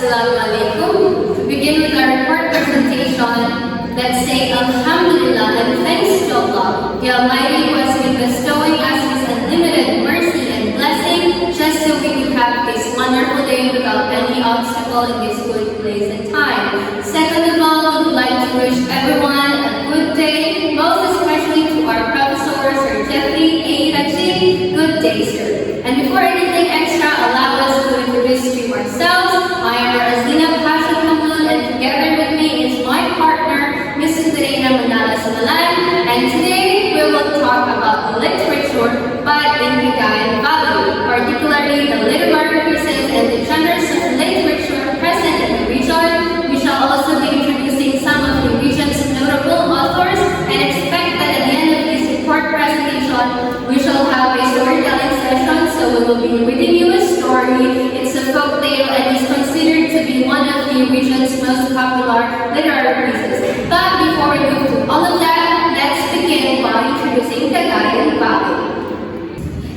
Assalamu alaikum. To begin with our report presentation, let's say Alhamdulillah and thanks to Allah, the Almighty, who has been bestowing us His unlimited mercy and blessing, just so we could have this wonderful day without any obstacle in this good place and time. Second of all, we would like to wish everyone a good day, most especially to our professor, Sir Jeffrey A. Rajib. Good day, sir. And before anything extra, allow us to introduce to you ourselves. I am Razina Pasha Kamul, and together with me is my partner, Mrs. Terena Manalas Malan. And today we will talk about literature, but in Cagayan Valley, particularly the literary pieces and the genres of literature present in the region. We shall also be introducing some of the region's notable authors, and expect that at the end of this report presentation, we shall have a storytelling session. So we will be reading you a story. It's a folk tale and is considered to be one of the region's most popular literary pieces. But before we move to all of that, let's begin by introducing Cagayan Valley.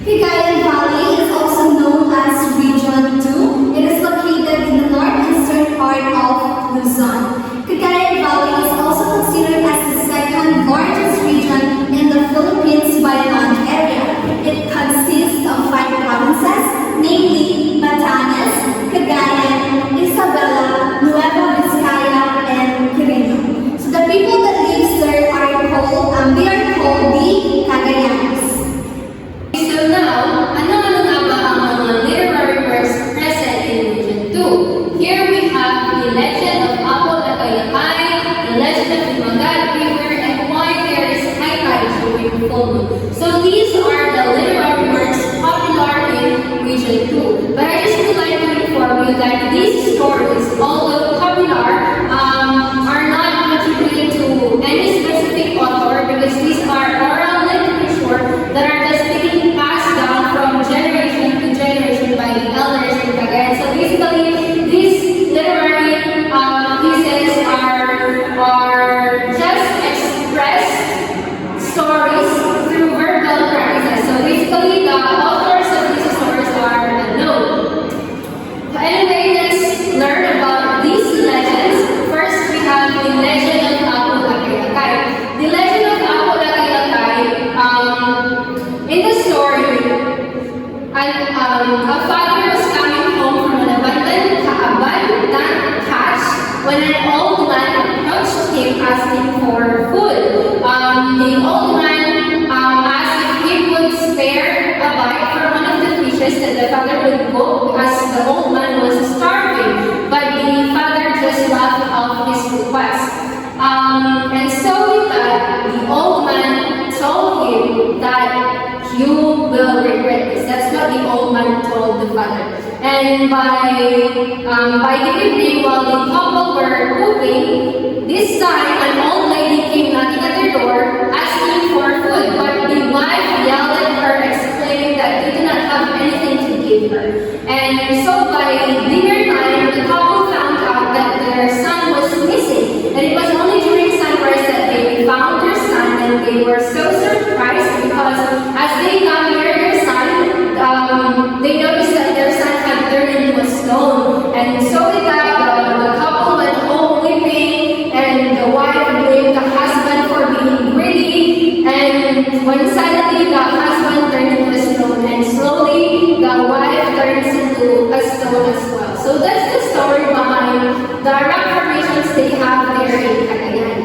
Cagayan Valley is also known as Region 2. It is located in the northeastern part of Luzon. Cagayan Valley is also considered as the second largest region in the Philippines by land area. It consists of 5 provinces, namely Batanes, Cagayan, Isabela, Nueva Vizcaya, and Quirino. So the people that live there are called the Cagayanos. So now, ano-ano nga ba ang mga literary works present in Region 2? Here we have the legend of Apo Lakay-Lakay, the legend of the Magad River, and why there is high-tide during full moon. So these are the literary works popular in Region 2. But I just would like to inform you that these stories, although popular, are not attributed to any specific author, because these are oral literature that are just being passed down from generation to generation by the elders in Cagayan. So basically, these literary pieces are just expressed stories through verbal practices. So basically, the authors of these stories are unknown. Anyway, let's learn about these legends. First, we have the legend of Apo Lakay-Lakay. The legend of Apo Lakay-Lakay, in the story, a father was coming home from an abandoned catch when an old man approached him asking for food. The old man asked if he would spare a bite for one of the fishes that the father would cook, as the old man was starving. But the father just laughed off his request. And so with that, the old man told him that you will regret this. That's what the old man told the father. And by the evening, while the couple were cooking, this time an old lady came knocking at their door asking for food. But the wife yelled at her, explaining that they did not have anything to give her. And so by dinner time, the couple found out that their son was missing. And it was only during sunrise that they found their son, and they were so surprised because as they got near their son, they noticed that their son had turned into a stone. And so with that, the couple went home weeping, and the wife blamed the husband for being greedy. And when suddenly the husband turned into a stone, and slowly the wife turns into a stone as well. So that's the story behind the rock formations they have there in Cagayan.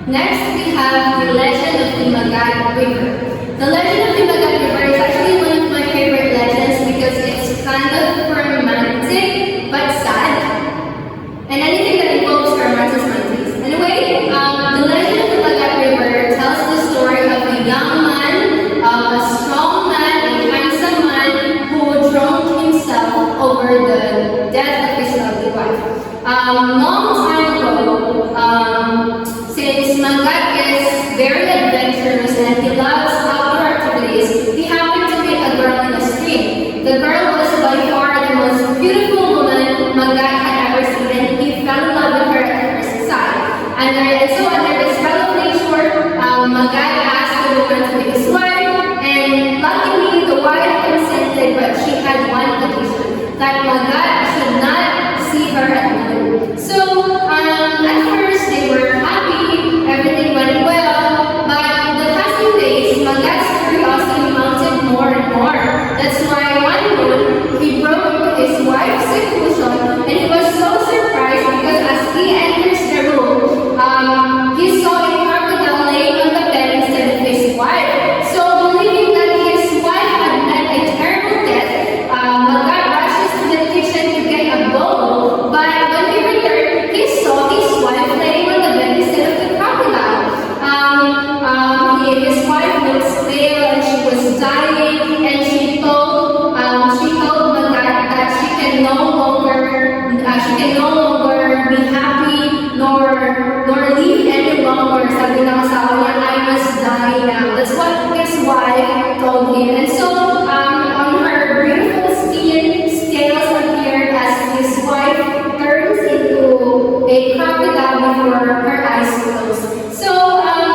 Next, we have the legend of the Magad River. The legend of the Magad River is actually one of my favorite legends because it's kind of romantic but sad. And anything that involves romance is my taste. Anyway, the legend of the Magad River tells the story of a young man, a strong man, a handsome man who drowned himself over the death of his lovely wife. Long time ago, since Magad is very adventurous and he loves outdoor activities, him. And so on her beautiful skin, scales appeared as his wife turns into a crocodile before her eyes closed. So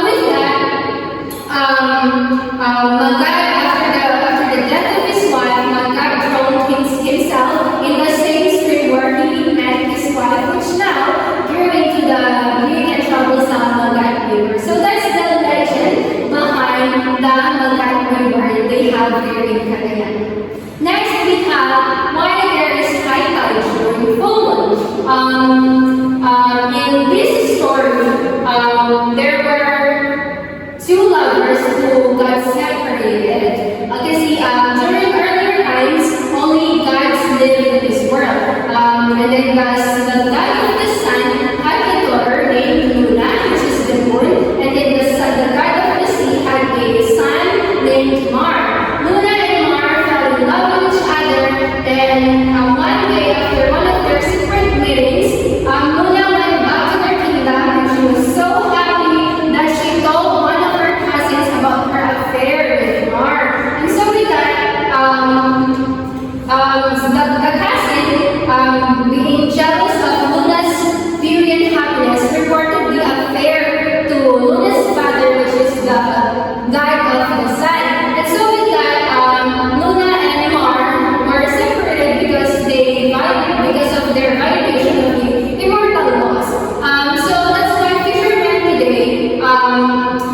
with that, Magad, after the death of his wife, Magad drowned himself in the same stream where he met his wife, which now grew into the big and troublesome Magad River. So that's the legend behind the Magad River they have here in Cagayan. Next, we have why there is high tide during full moon. In this story, there were two lovers who got separated. Kasi during earlier times, only gods lived in this world. And then the god of the sun had a daughter named Luna, which is the moon. And then the god of the sea had a son named Mar. Luna and Mar fell in love with each other. Then one day, after one of their secret meetings, Luna went back to their kingdom, and she was so happy that she told one of her cousins about her affair with Mar. And so with that, the cousin, being jealous of Luna's beauty and happiness, reported the affair to Luna's father, which is the god of the sun. And so with that, Luna and Mar were separated because of their violation of the immortal laws. So that's why fishermen today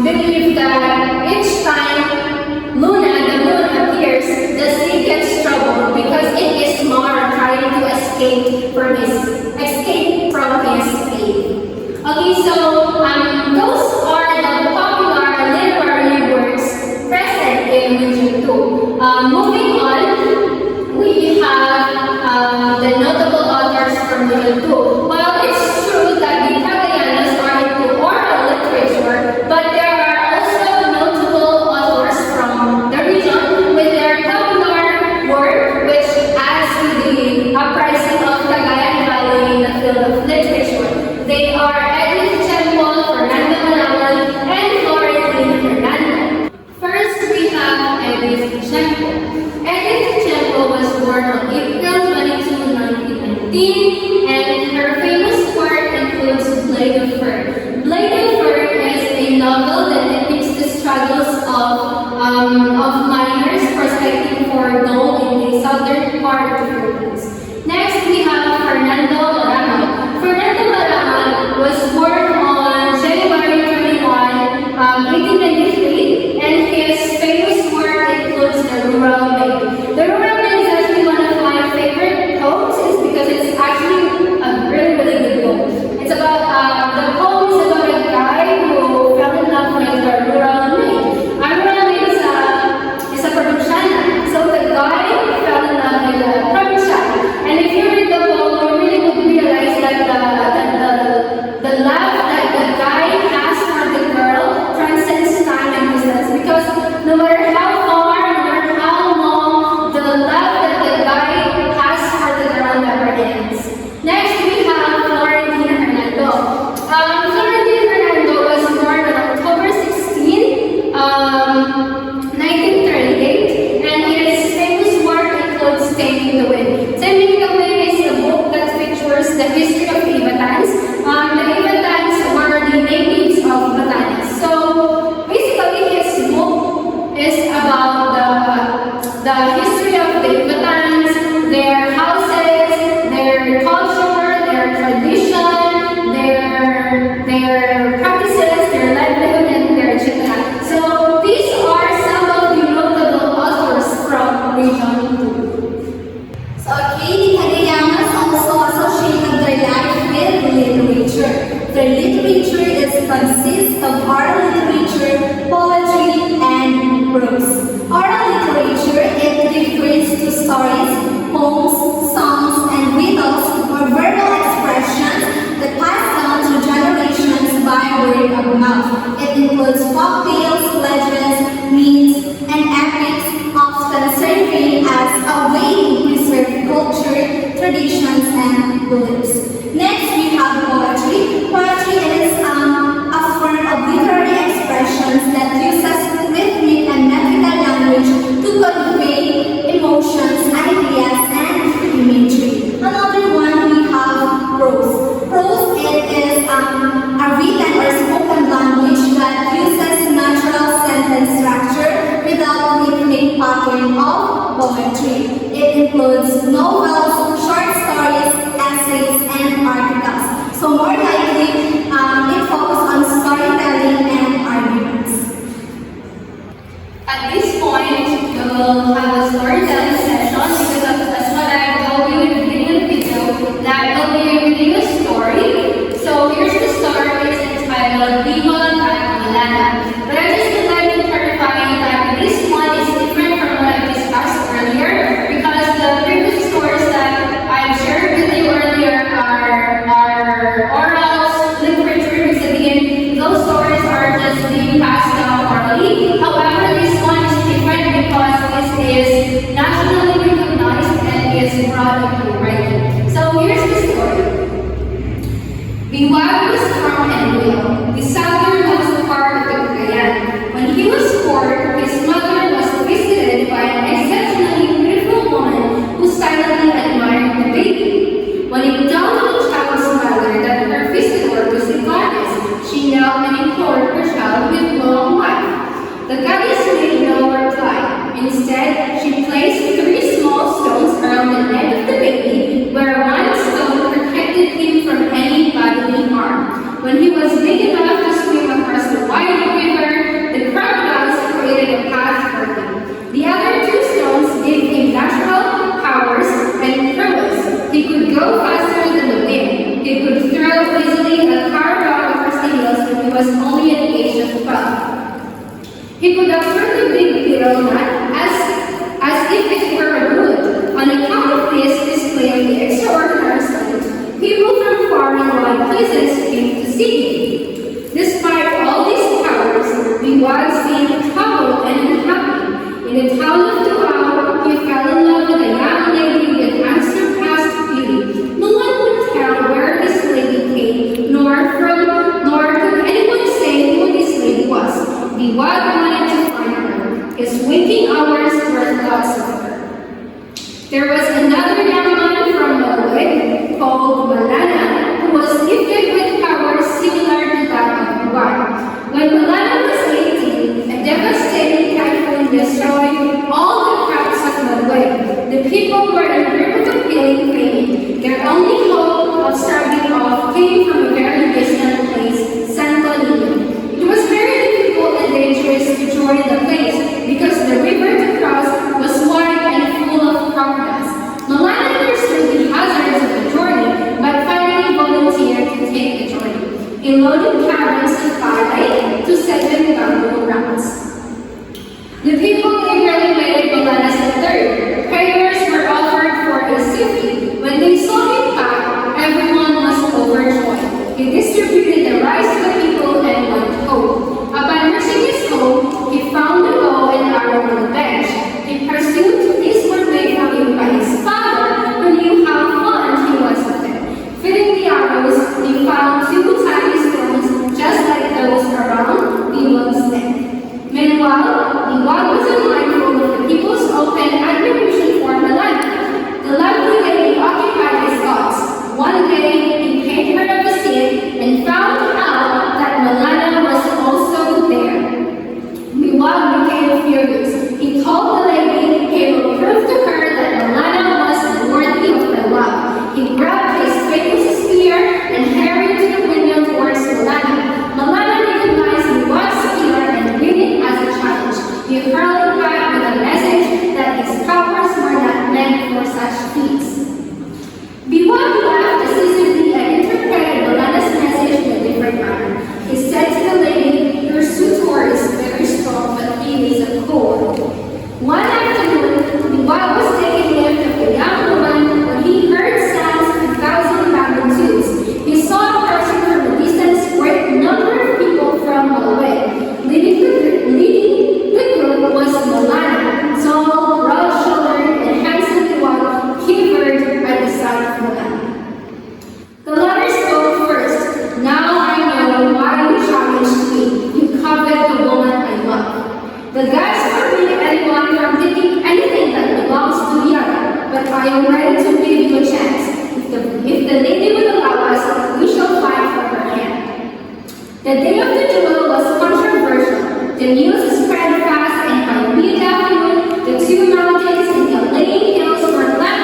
believe that each time Luna, the moon, appears, the sea gets troubled because it is Mar trying to escape from his fate. Okay, so those are the popular literary works present in Region 2. Moving on, we have the notable authors from Region 2. Well, it's true that the Cagayanos are into oral literature, but there are also notable authors from the region with their popular work, which adds to the uprising of Cagayan Valley in the field of literature. They are Edith Chempol, Fernando Manawan, and Florentine Fernando. First, we have Edith Chempol. Edith Chempol was born on April 22, 1919, and her famous work includes Blade of Fern. Blade of Fern is a novel that depicts the struggles of miners prospecting for gold in the southern part of the Philippines. Next, we have Fernando Maramag. Fernando Maramag was born on January 21, 1893, and his famous work includes The Rural Maid. The Rural Maid is actually one of my favorite poems, because it's actually a really, really good poem. It's about, the poem is about a guy who fell in love with a rural maid. A rural maid is a provinciana. So the guy fell in love with a provinciana. And if you read the poem, you really would realize that the love that the guy has for the girl transcends time and distance. Because no matter how far, no matter how long, the love that the guy has for the girl never ends. Next, we have Florentine Hernando. Florentine Hernando was born on October 16, 1938, and his famous work includes Taming the Wind. Taming the Wind is a book that features the history of Ibatans. The Ibatans were the natives of Batanes. So basically, his book is about the history of the Ibatans, their houses, their culture, their tradition, their practices, their livelihood, and their etc. So these are some of the notable authors from Region 2. So, okay, the Cagayanos also associated their life with literature. Their literature consists of oral literature, poetry, and prose. Oral literature, it refers to stories, poems, includes novels, short stories, essays, and articles. So more likely, it focuses on storytelling and arguments. At this point, we will have a storytelling session because as what I told you in the beginning of the video, that will be reading a story. So here's the story. It's entitled Bimol at Malana. But I just would like to clarify that this one is different from what I discussed earlier because the previous stories that I've shared with you earlier are oral literature because again, those stories are just being passed down orally. However, this one is different because this is nationally recognized and is brought into writing. So here's the story. Biwag was from Enlil, the southernmost part of the Cagayan. When he was 4, his mother was visited by an exceptionally beautiful woman who silently admired the baby. When it dawned on the child's mother that her visitor was a goddess, she knelt and implored her child with long life. The goddess made no reply. Instead, she placed 3 small stones around the neck of the baby, where one stone protected him from any bodily harm. When he was big enough to swim across the wide river, the crocodiles created a path for him. The other 2 stones gave him natural powers and prowess. He could go faster than the wind. He could throw easily a carabao across the hills when he was only at the age of 12. He could observe the big beetle nut as if it were a wood. On account of this display of the extraordinary sight, people from far and wide places came to see him. Despite all these powers, Biwag seemed troubled and unhappy. In the town of Davao, he fell in love with a young lady with unsurpassed beauty. No one could tell where this lady came, nor could anyone say who this lady was. Biwag wanted to find her. His waking hours were thoughts of her. There was another young man from Malawi called Malana who was gifted with powers similar to that of Biwag. When Malana was 18, a devastating typhoon destroyed all the crops of Malawi. The people were in grip of a feeling pain. Their only hope of starving off came from a very distant place, Santo Niño. It was very difficult and dangerous to join the place because the river to cross was wide and full of crocodiles. Malana understood the hazards of the journey, but finally volunteered to take the journey. He loaded caravans of palay to 7 bamboo rafts. The people eagerly waited Malana's return. Prayers were offered for his safety. When they saw him back, everyone was overjoyed. He distributed the rice to the people and went home. Upon reaching his home, he found a bow and arrow on the bench. He pursued these were made for him by his father, who knew how fond he was of them. Fitting the arrows, he found 2 tiny stones just like those around Biwag's neck. Meanwhile, Biwag was unmindful of the people's open admiration for Malana. The lovely lady occupied his thoughts. One day, he came her of the scene and found out that Malana was also there. Biwag became furious. He told the lady he would prove to her that Malana was worthy of her love. He grabbed his famous spear and hurried to the window towards Malana. Malana recognized Biwag's spear and viewed it as a challenge. He hurled it back with a message that his powers were not meant for such feats. Biwag laughed decisively and interpreted Malana's message in a different manner. He said to the lady, "Your suitor is very strong, but he is a cold." One afternoon, Biwag was taking leave of the young woman when he heard sounds of 1,000 bamboo tubes. He saw approaching from a distance great number of people from Malawi. Leading the group was Malana, tall, broad-shouldered, and handsome. Biwag quivered at the sight of Malana. The latter spoke first. "Now I know why you challenged me. You coveted the woman I love. The gods forbid anyone from taking anything that belongs to the other, but I am ready to give you a chance. If the lady will allow us, we shall fight for her hand." The day of the duel was controversial. The news spread fast, and by mid-afternoon, the 2 mountains in the Laying Hills were left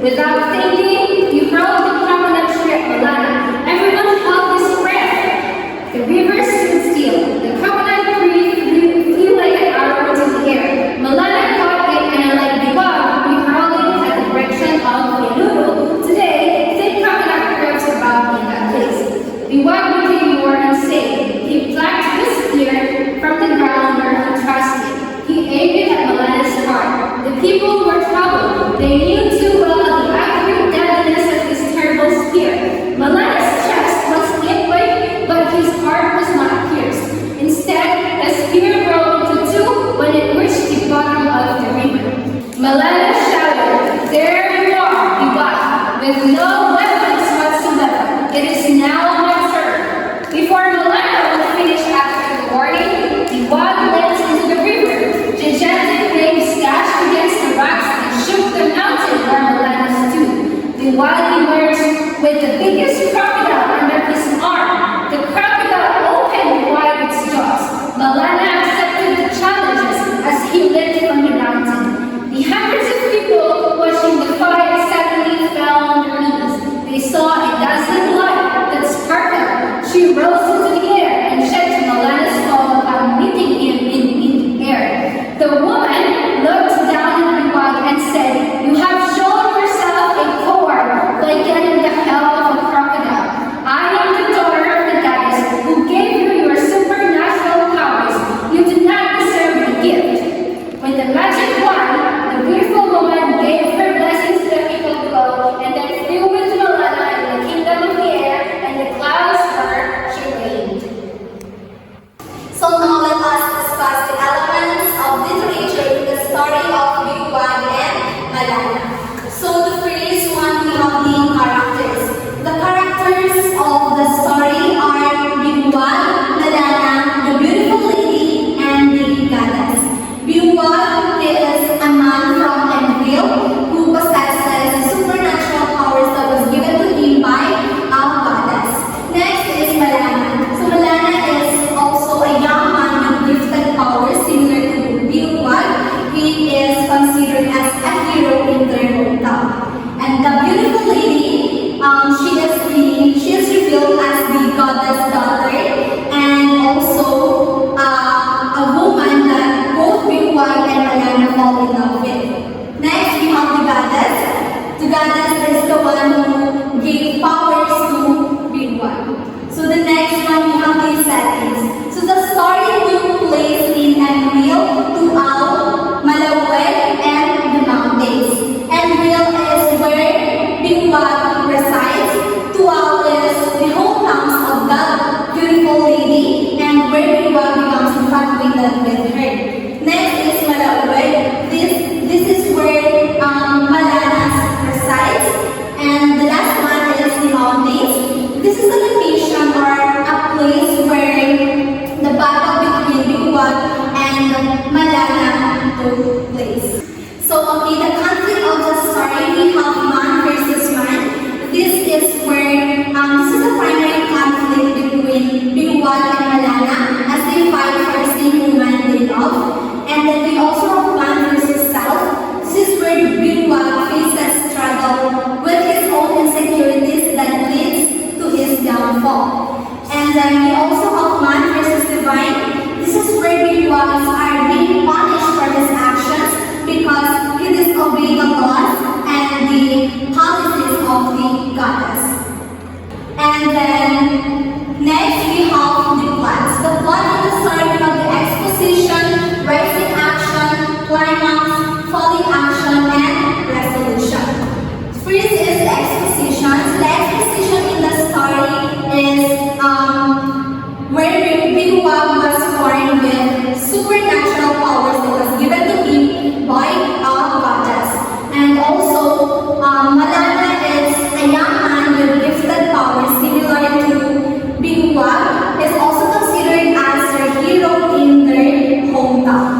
Without thinking, he hurled the coconut tree at Malana. Everyone held his breath. The river stood still. The coconut tree flew like an arrow into the air. Malana caught it and like Biwag, we hurled it at the direction of Ilulu. Today, thick coconut curves about in that place. Biwag became more insane. He plucked his spear from the ground where he trusted. He aimed it at Malana's heart. The people were troubled. They knew too well the accurate deadliness of his terrible spear. Malana's chest was hit, but his heart was not pierced. Instead, the spear broke into two when it reached the bottom of the river. Malana shouted, "There you are, Biwag, with no weapons whatsoever. It is now my turn." Before Malana would finish after the warning, Biwag leapt into the river. Gigantic waves dashed against the rocks and shook the mountain where Malana stood. Biwag emerged with the biggest crocodile under his arm. The crocodile opened wide its jaws. Malana accepted the challenges as he leapt from the mountain. The hundreds of people watching the fight suddenly fell on their knees. They saw a dazzling light that sparkled. She rose into the air and checked Malana's fall upon meeting him in mid-air. The woman looked down at Biwag and said, "You have shown yourself a coward by getting the help of a crocodile. I am the daughter of the goddess who gave you your supernatural powers. You do not deserve the gift." When the magic won, the beautiful woman gave her blessings to the people below and then flew with Malana in the kingdom of the air, and the clouds were she reigned. So now let us discuss the elements of literature in the story of Biwag and Malana. So the first one, we have the characters. The characters of the story are Biwag, Malana, the beautiful lady, and the goddess. Biwag is a man from Enfield who possesses supernatural powers that was given to him by a goddess. Next is Malana. So Malana is also a young man with gifted powers similar to Biwag. He is considered as a hero in their hometown. And the beautiful lady, she is revealed as the goddess daughter and also a woman that both Biwag and Malana fall in love with. Next, we have the goddess. The goddess is the one who gave powers to Biwag. So the next one, we have the settings. So the story took place in Enfield, Tual, Malawi, and the mountains. Enfield is where Biwag resides. Tual is the hometowns of the beautiful lady and where Biwag becomes infatuated with her. Next is Malawi. This is where Malana resides. And the last one is the mountains. This is a location or a place where the battle between Biwag and Malana took place. So, okay, the conflict of the story, we have man versus man. This is where, this is the primary conflict between Biwag and Malana as they fight for the same woman they love. And then we also have man versus self. This is where Biwag faces struggle with his own insecurities that leads to his downfall. And then we also have man versus divine. This is where Biwag are being punished for his actions because he disobeyed the laws and the policies of the goddess. And then next we have the plots. The plot of the story, we have the exposition, rising action, climax, falling action, and resolution. First is the exposition. So the exposition in the story is where Biwag was born with supernatural powers that was given to him by a goddess. And also, Malana is a young man with gifted powers similar to Biwag, is also considered as their hero in their hometown.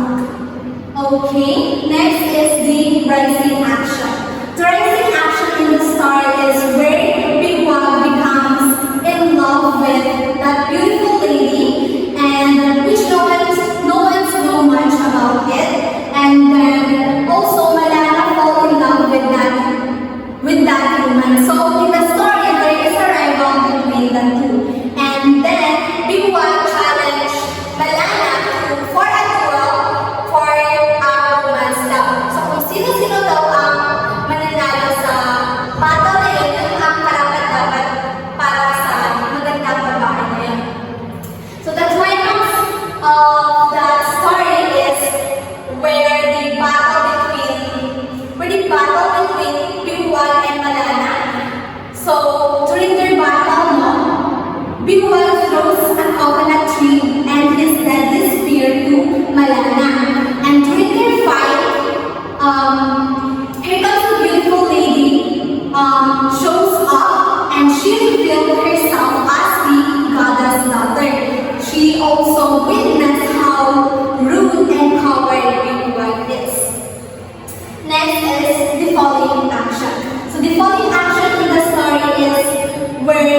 Okay, next is the rising action. The rising action in the story is where Biwag becomes in love with that beautiful lady, and which no one know much about it. And then also Malana fall in love with that here comes a beautiful lady, shows up and she revealed herself as the goddess daughter. She also witnessed how rude and coward Greek wife is. Next is the following action. So the following action in the story is where